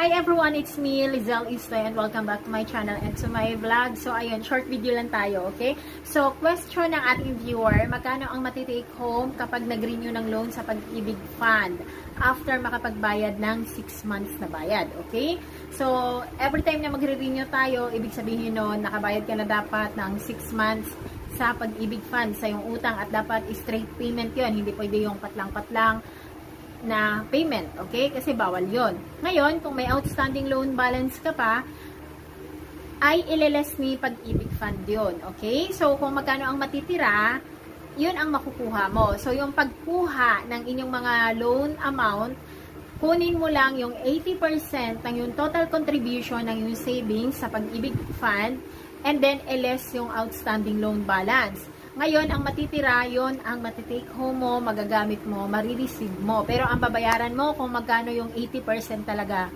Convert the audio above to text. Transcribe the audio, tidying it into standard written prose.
Hi everyone, it's me, Lizelle Istoy, and welcome back to my channel and to my vlog. So ayun, short video lang tayo, okay? So question ng ating viewer, magkano ang matitake home kapag nag-renew ng loan sa Pag-ibig Fund after makapagbayad ng 6 months na bayad, okay? So every time na magre-renew tayo, ibig sabihin nun, nakabayad ka na dapat ng 6 months sa Pag-ibig Fund sa iyong utang at dapat straight payment yon, hindi pwede yung patlang-patlang na payment, okay? Kasi bawal yon. Ngayon, kung may outstanding loan balance ka pa, ay ililes ni Pag-ibig Fund yon, okay? So, kung magkano ang matitira, yun ang makukuha mo. So, yung pagkuha ng inyong mga loan amount, kunin mo lang yung 80% ng yung total contribution ng yung savings sa Pag-ibig Fund, and then iles yung outstanding loan balance. Ngayon, ang matitira, yon ang matitake home mo, magagamit mo, marireceive mo. Pero ang babayaran mo kung magkano yung 80% talaga